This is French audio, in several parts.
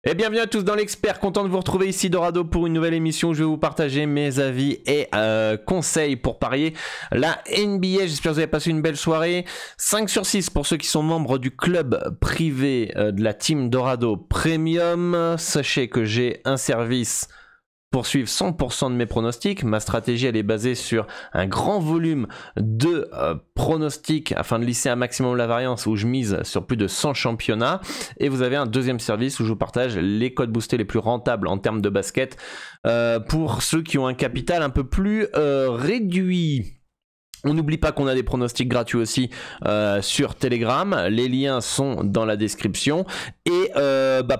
Et bienvenue à tous dans l'Expert, content de vous retrouver ici Dorado pour une nouvelle émission où je vais vous partager mes avis et conseils pour parier la NBA. J'espère que vous avez passé une belle soirée. 5 sur 6 pour ceux qui sont membres du club privé de la team Dorado Premium. Sachez que j'ai un service pour suivre 100% de mes pronostics. Ma stratégie elle est basée sur un grand volume de pronostics afin de lisser un maximum la variance, où je mise sur plus de 100 championnats. Et vous avez un deuxième service où je vous partage les codes boostés les plus rentables en termes de basket pour ceux qui ont un capital un peu plus réduit. On n'oublie pas qu'on a des pronostics gratuits aussi sur Telegram. Les liens sont dans la description. Et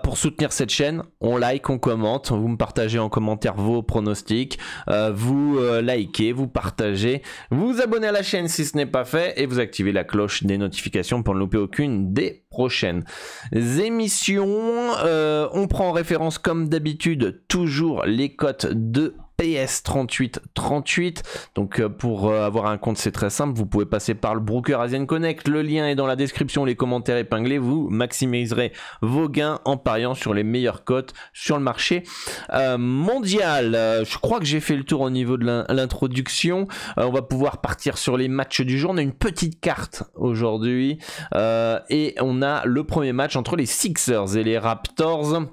pour soutenir cette chaîne, on like, on commente. Vous me partagez en commentaire vos pronostics. Vous likez, vous partagez. Vous abonnez à la chaîne si ce n'est pas fait. Et vous activez la cloche des notifications pour ne louper aucune des prochaines émissions. On prend en référence comme d'habitude toujours les cotes de PS 3838. Donc pour avoir un compte, c'est très simple, vous pouvez passer par le broker Asian Connect, le lien est dans la description, les commentaires épinglés. Vous maximiserez vos gains en pariant sur les meilleures cotes sur le marché mondial. Je crois que j'ai fait le tour au niveau de l'introduction. On va pouvoir partir sur les matchs du jour. On a une petite carte aujourd'hui et on a le premier match entre les Sixers et les Raptors,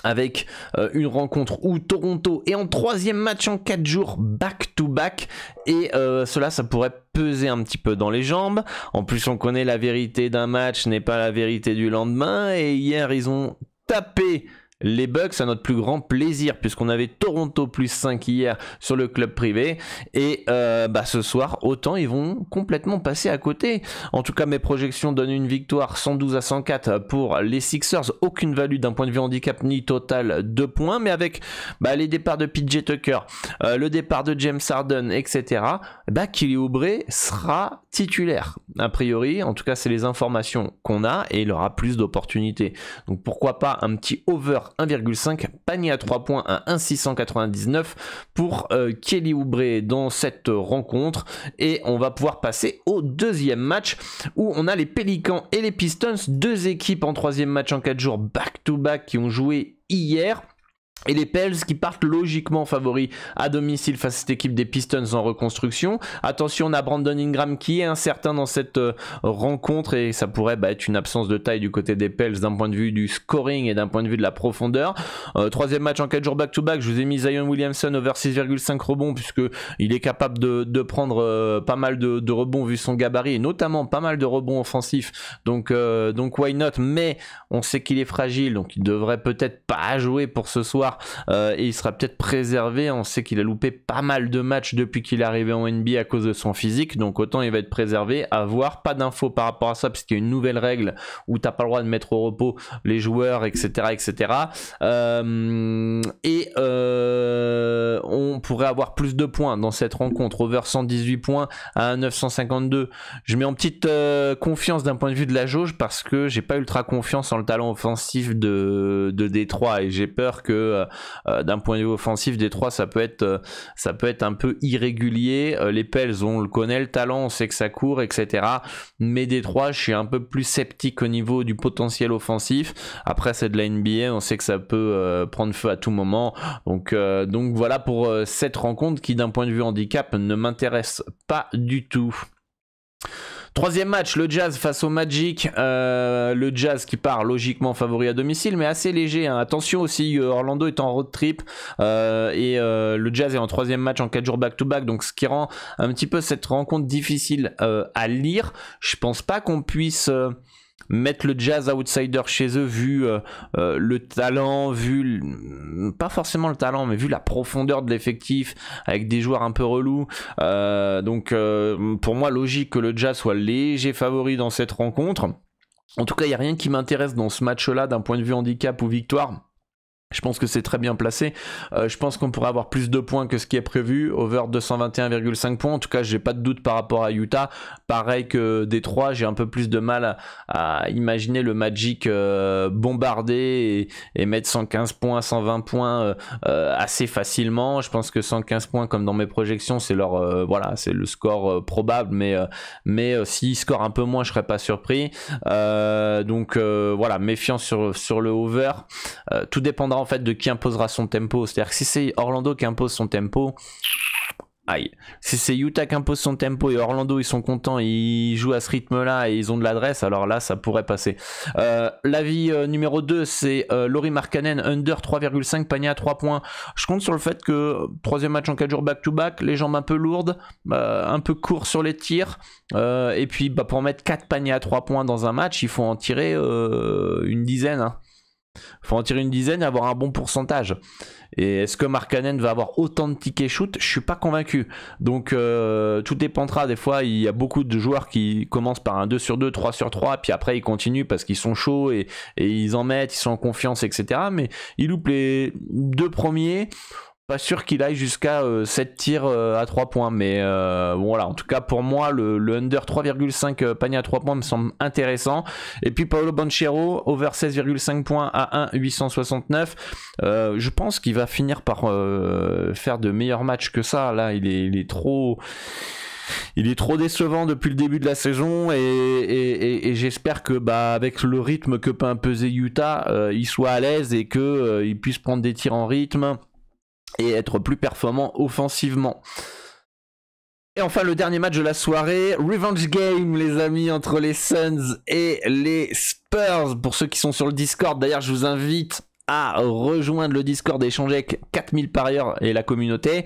avec une rencontre où Toronto est en troisième match en 4 jours back-to-back, et cela ça pourrait peser un petit peu dans les jambes. En plus on connaît la vérité d'un match n'est pas la vérité du lendemain, et hier ils ont tapé les Bucks à notre plus grand plaisir, puisqu'on avait Toronto plus 5 hier sur le club privé, et ce soir autant ils vont complètement passer à côté. En tout cas mes projections donnent une victoire 112-104 pour les Sixers, aucune value d'un point de vue handicap ni total 2 points, mais avec les départs de PJ Tucker, le départ de James Harden, etc., Kelly Oubre sera titulaire a priori. En tout cas c'est les informations qu'on a, et il aura plus d'opportunités, donc pourquoi pas un petit over 1,5, panier à 3 points à 1,699 pour Kelly Oubre dans cette rencontre. Et on va pouvoir passer au deuxième match où on a les Pelicans et les Pistons, deux équipes en troisième match en 4 jours back-to-back qui ont joué hier. Et les Pels qui partent logiquement favoris à domicile face à cette équipe des Pistons en reconstruction. Attention, on a Brandon Ingram qui est incertain dans cette rencontre, et ça pourrait être une absence de taille du côté des Pels d'un point de vue du scoring et d'un point de vue de la profondeur. Troisième match en 4 jours back-to-back, je vous ai mis Zion Williamson over 6,5 rebonds, puisque il est capable de prendre pas mal de rebonds vu son gabarit, et notamment pas mal de rebonds offensifs. Donc why not, mais on sait qu'il est fragile, donc il devrait peut-être pas jouer pour ce soir. Et il sera peut-être préservé. On sait qu'il a loupé pas mal de matchs depuis qu'il est arrivé en NBA à cause de son physique, donc autant il va être préservé. À voir, pas d'infos par rapport à ça, parce qu'il y a une nouvelle règle où t'as pas le droit de mettre au repos les joueurs, etc. On pourrait avoir plus de points dans cette rencontre, over 118 points à 952. Je mets en petite confiance d'un point de vue de la jauge, parce que j'ai pas ultra confiance en le talent offensif de Détroit, et j'ai peur que d'un point de vue offensif, Détroit ça peut être un peu irrégulier. Les Pels, on le connaît le talent, on sait que ça court, etc. Mais Détroit, je suis un peu plus sceptique au niveau du potentiel offensif. Après c'est de la NBA, on sait que ça peut prendre feu à tout moment. Donc voilà pour cette rencontre qui d'un point de vue handicap ne m'intéresse pas du tout. Troisième match, le Jazz face au Magic. Le Jazz qui part logiquement favori à domicile, mais assez léger, hein. Attention aussi, Orlando est en road trip, et le Jazz est en troisième match en 4 jours back-to-back, donc ce qui rend un petit peu cette rencontre difficile à lire. Je pense pas qu'on puisse mettre le Jazz outsider chez eux, vu le talent, pas forcément le talent, mais vu la profondeur de l'effectif avec des joueurs un peu relous. Pour moi, logique que le Jazz soit léger favori dans cette rencontre. En tout cas, il n'y a rien qui m'intéresse dans ce match-là d'un point de vue handicap ou victoire. Je pense que c'est très bien placé. Je pense qu'on pourrait avoir plus de points que ce qui est prévu. Over 221,5 points. En tout cas, j'ai pas de doute par rapport à Utah. Pareil que Détroit, j'ai un peu plus de mal à imaginer le Magic bombarder et mettre 115 points, 120 points assez facilement. Je pense que 115 points, comme dans mes projections, c'est leur voilà, c'est le score probable. Mais s'ils scorent un peu moins, je serais pas surpris. Donc voilà, méfiance sur le over. Tout dépendra en fait de qui imposera son tempo. C'est-à-dire que si c'est Orlando qui impose son tempo, aïe. Si c'est Utah qui impose son tempo et Orlando ils sont contents, ils jouent à ce rythme-là et ils ont de l'adresse, alors là ça pourrait passer. L'avis numéro 2, c'est Lauri Markkanen, under 3,5, panier à 3 points. Je compte sur le fait que troisième match en 4 jours back-to-back, les jambes un peu lourdes, un peu court sur les tirs, et puis pour mettre 4 paniers à 3 points dans un match, il faut en tirer une dizaine. Hein. Faut en tirer une dizaine et avoir un bon pourcentage. Et est-ce que Markkanen va avoir autant de tickets shoot? Je suis pas convaincu. Donc tout dépendra. Des fois, il y a beaucoup de joueurs qui commencent par un 2 sur 2, 3 sur 3, puis après ils continuent parce qu'ils sont chauds et ils en mettent, ils sont en confiance, etc. Mais ils loupent les 2 premiers. Pas sûr qu'il aille jusqu'à 7 tirs à 3 points, mais bon, voilà, en tout cas pour moi le under 3,5 panier à 3 points me semble intéressant. Et puis Paolo Banchero, over 16,5 points à 1,869. Je pense qu'il va finir par faire de meilleurs matchs que ça. Là il est trop décevant depuis le début de la saison et j'espère que avec le rythme que peut imposer Utah, il soit à l'aise et qu'il puisse prendre des tirs en rythme et être plus performant offensivement. Et enfin le dernier match de la soirée, Revenge Game les amis, entre les Suns et les Spurs. Pour ceux qui sont sur le Discord, d'ailleurs je vous invite à rejoindre le Discord et échanger avec 4000 parieurs et la communauté.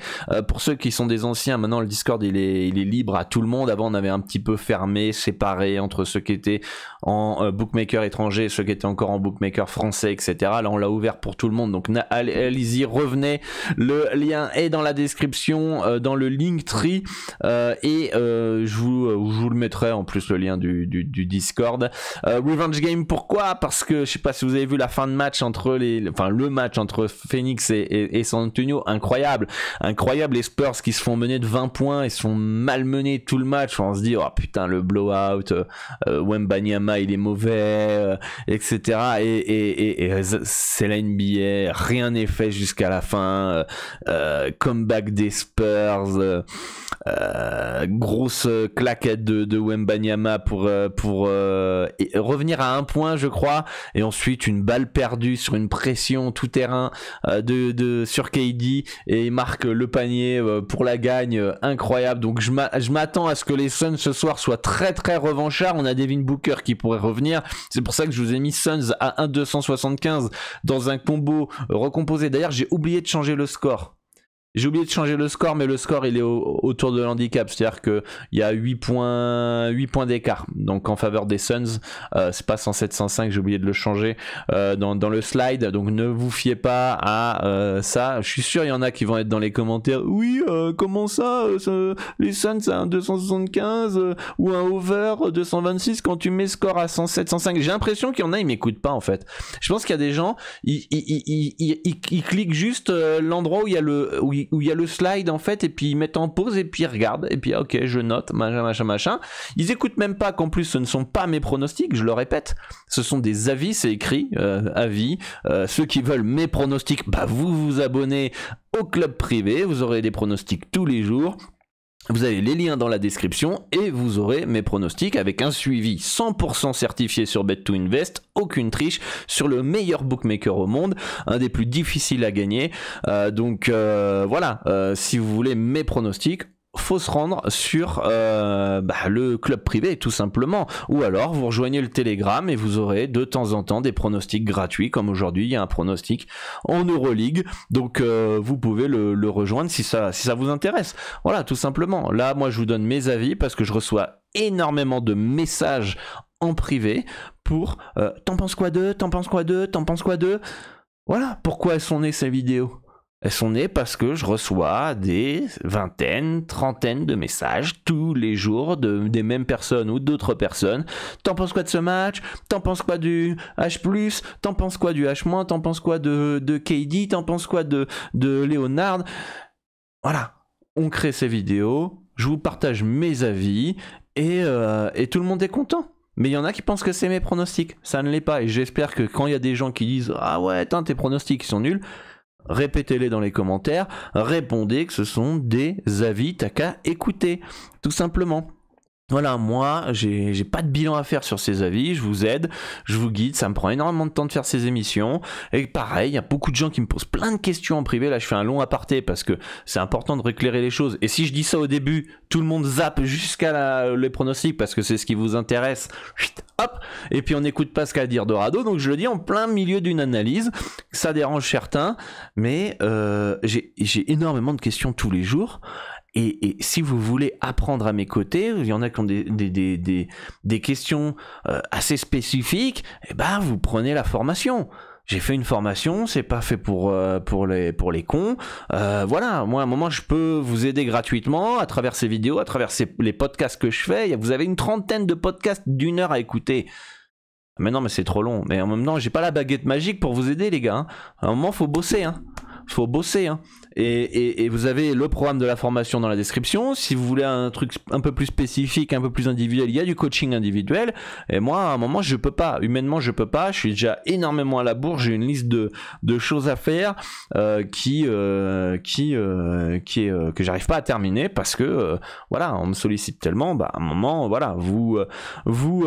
Pour ceux qui sont des anciens, maintenant le Discord il est libre à tout le monde. Avant on avait un petit peu fermé, séparé entre ceux qui étaient en bookmaker étranger et ceux qui étaient encore en bookmaker français, etc. Là on l'a ouvert pour tout le monde, donc allez-y, revenez. Le lien est dans la description, dans le Linktree, et je vous le mettrai en plus, le lien du Discord. Revenge Game, pourquoi? Parce que je sais pas si vous avez vu la fin de match entre le match entre Phoenix et San Antonio, incroyable, les Spurs qui se font mener de 20 points et sont malmenés tout le match. On se dit oh putain, le blowout, Wembanyama il est mauvais, etc. Et c'est la NBA, rien n'est fait jusqu'à la fin. Comeback des Spurs, grosse claquette de Wembanyama pour revenir à 1 point je crois, et ensuite une balle perdue sur une pression tout terrain sur KD, et il marque le panier pour la gagne, incroyable. Donc je m'attends à ce que les Suns ce soir soient très très revanchards. On a Devin Booker qui pourrait revenir, c'est pour ça que je vous ai mis Suns à 1,275 dans un combo recomposé. D'ailleurs j'ai oublié de changer le score. Mais le score il est autour de l'handicap, c'est-à-dire qu'il y a 8 points d'écart, donc en faveur des Suns. C'est pas 107-105, j'ai oublié de le changer dans le slide, donc ne vous fiez pas à ça. Je suis sûr il y en a qui vont être dans les commentaires, oui comment ça, les Suns à un 275 ou un over 226 quand tu mets score à 107-105. J'ai l'impression qu'il y en a, ils m'écoutent pas en fait. Je pense qu'il y a des gens, ils cliquent juste l'endroit où il y a le slide en fait, et puis ils mettent en pause et puis ils regardent et puis ok je note machin. Ils écoutent même pas qu'en plus ce ne sont pas mes pronostics, je le répète, ce sont des avis, c'est écrit avis. Ceux qui veulent mes pronostics, vous abonnez au club privé, vous aurez des pronostics tous les jours. Vous avez les liens dans la description et vous aurez mes pronostics avec un suivi 100% certifié sur Bet2Invest, aucune triche, sur le meilleur bookmaker au monde, un des plus difficiles à gagner. Donc voilà, si vous voulez mes pronostics, faut se rendre sur le club privé tout simplement, ou alors vous rejoignez le Telegram et vous aurez de temps en temps des pronostics gratuits, comme aujourd'hui il y a un pronostic en Euroleague, donc vous pouvez le rejoindre si ça vous intéresse. Voilà, tout simplement. Là moi je vous donne mes avis parce que je reçois énormément de messages en privé pour t'en penses quoi d'eux, voilà pourquoi elles sont nées ces vidéos. Elles sont nées parce que je reçois des vingtaines, trentaines de messages tous les jours des mêmes personnes ou d'autres personnes. T'en penses quoi de ce match? T'en penses quoi du H+? T'en penses quoi du H-? T'en penses quoi de KD? T'en penses quoi de Leonard? Voilà, on crée ces vidéos, je vous partage mes avis et tout le monde est content. Mais il y en a qui pensent que c'est mes pronostics, ça ne l'est pas. Et j'espère que quand il y a des gens qui disent « Ah ouais, tes pronostics ils sont nuls », répétez-les dans les commentaires, répondez que ce sont des avis, t'as qu'à écouter, tout simplement. Voilà, moi, j'ai pas de bilan à faire sur ces avis, je vous aide, je vous guide, ça me prend énormément de temps de faire ces émissions, et pareil, il y a beaucoup de gens qui me posent plein de questions en privé, là je fais un long aparté parce que c'est important de réclairer les choses, et si je dis ça au début, tout le monde zappe jusqu'à les pronostics parce que c'est ce qui vous intéresse, hop, et puis on n'écoute pas ce qu'a à dire Dorado, donc je le dis en plein milieu d'une analyse, ça dérange certains, mais j'ai énormément de questions tous les jours. Et si vous voulez apprendre à mes côtés, il y en a qui ont des questions assez spécifiques, et ben vous prenez la formation. J'ai fait une formation, c'est pas fait pour les cons. Voilà, moi à un moment je peux vous aider gratuitement à travers ces vidéos, à travers les podcasts que je fais. Vous avez une trentaine de podcasts d'1 heure à écouter. Mais non, mais c'est trop long. Mais en même temps, j'ai pas la baguette magique pour vous aider, les gars. Hein. À un moment, faut bosser. Hein. Faut bosser. Hein. Et vous avez le programme de la formation dans la description. Si vous voulez un truc un peu plus spécifique, un peu plus individuel, il y a du coaching individuel. Et moi, à un moment, je peux pas. Humainement, je peux pas. Je suis déjà énormément à la bourre. J'ai une liste de choses à faire que j'arrive pas à terminer parce que voilà, on me sollicite tellement. Bah, à un moment, voilà, vous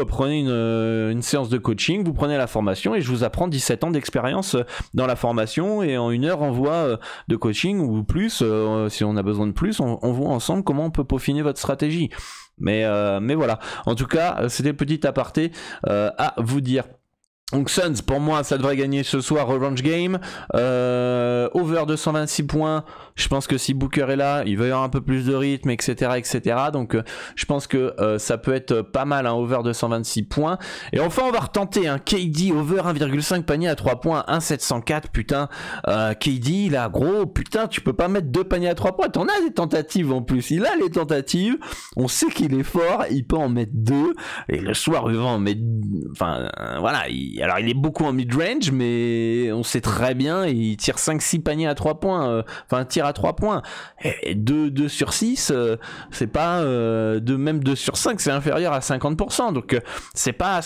prenez une séance de coaching, vous prenez la formation et je vous apprends 17 ans d'expérience dans la formation et en 1 heure envoi de coaching ou plus, si on a besoin de plus, on voit ensemble comment on peut peaufiner votre stratégie. Mais voilà, en tout cas, c'était le petit aparté à vous dire. Donc Suns, pour moi, ça devrait gagner ce soir, revenge game. Over 226 points. Je pense que si Booker est là, il va y avoir un peu plus de rythme, etc., etc. Donc, je pense que ça peut être pas mal, hein, over 226 points. Et enfin, on va retenter, hein, KD over 1,5 panier à 3 points, 1,704. Putain, KD, là, gros, putain, tu peux pas mettre 2 paniers à 3 points. T'en as des tentatives en plus. Il a les tentatives. On sait qu'il est fort. Il peut en mettre 2. Et le soir, il va en mettre. Enfin, voilà. Alors il est beaucoup en mid-range, mais on sait très bien, il tire 5-6 paniers à 3 points, enfin un tir à 3 points, et 2 sur 6, c'est pas, même 2 sur 5, c'est inférieur à 50%, donc c'est pas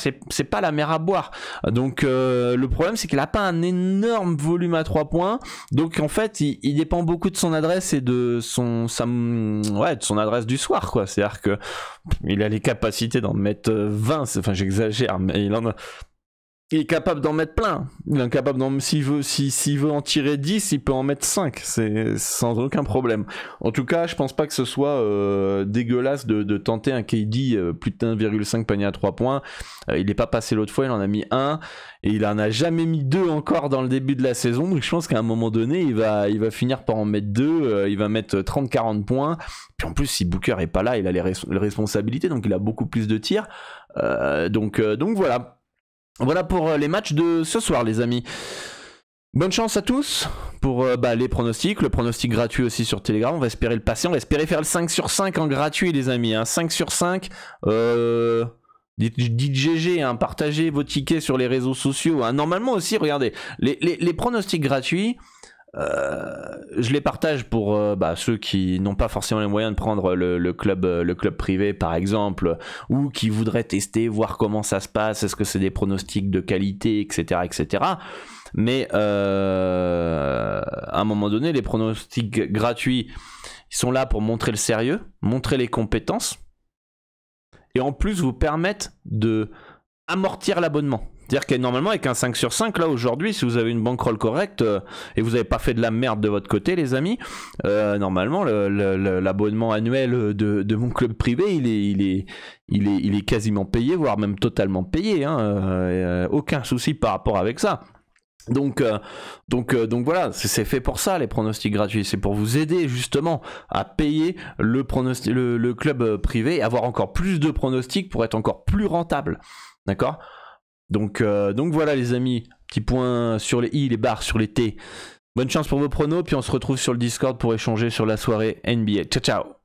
la mer à boire. Donc le problème c'est qu'il a pas un énorme volume à 3 points, donc en fait il dépend beaucoup de son adresse et de son adresse du soir, quoi. C'est-à-dire que il a les capacités d'en mettre 20, enfin j'exagère, mais il est capable d'en mettre plein. Il est capable s'il veut en tirer 10, il peut en mettre 5. C'est sans aucun problème. En tout cas, je pense pas que ce soit dégueulasse de tenter un KD plus de 1,5 panier à 3 points. Il n'est pas passé l'autre fois, il en a mis 1. Et il en a jamais mis 2 encore dans le début de la saison. Donc je pense qu'à un moment donné, il va finir par en mettre 2. Il va mettre 30-40 points. Puis en plus, si Booker est pas là, il a les responsabilités. Donc il a beaucoup plus de tirs. Donc voilà. Voilà pour les matchs de ce soir, les amis. Bonne chance à tous pour les pronostics. Le pronostic gratuit aussi sur Telegram. On va espérer le passer. On va espérer faire le 5 sur 5 en gratuit, les amis. Hein. 5 sur 5. Dites GG, hein, partagez vos tickets sur les réseaux sociaux. Hein. Normalement aussi, regardez, les pronostics gratuits, je les partage pour ceux qui n'ont pas forcément les moyens de prendre le club privé par exemple, ou qui voudraient tester, voir comment ça se passe, est-ce que c'est des pronostics de qualité, etc. etc. Mais à un moment donné, les pronostics gratuits, ils sont là pour montrer le sérieux, montrer les compétences, et en plus vous permettent de amortir l'abonnement. C'est-à-dire que normalement avec un 5 sur 5, là aujourd'hui, si vous avez une bankroll correcte et vous n'avez pas fait de la merde de votre côté, les amis, normalement l'abonnement annuel de mon club privé, il est quasiment payé, voire même totalement payé. Hein, aucun souci par rapport avec ça. Donc voilà, c'est fait pour ça les pronostics gratuits, c'est pour vous aider justement à payer le club privé et avoir encore plus de pronostics pour être encore plus rentable, d'accord ? Donc voilà les amis, petit point sur les i, les barres sur les t. Bonne chance pour vos pronos, puis on se retrouve sur le Discord pour échanger sur la soirée NBA. Ciao ciao.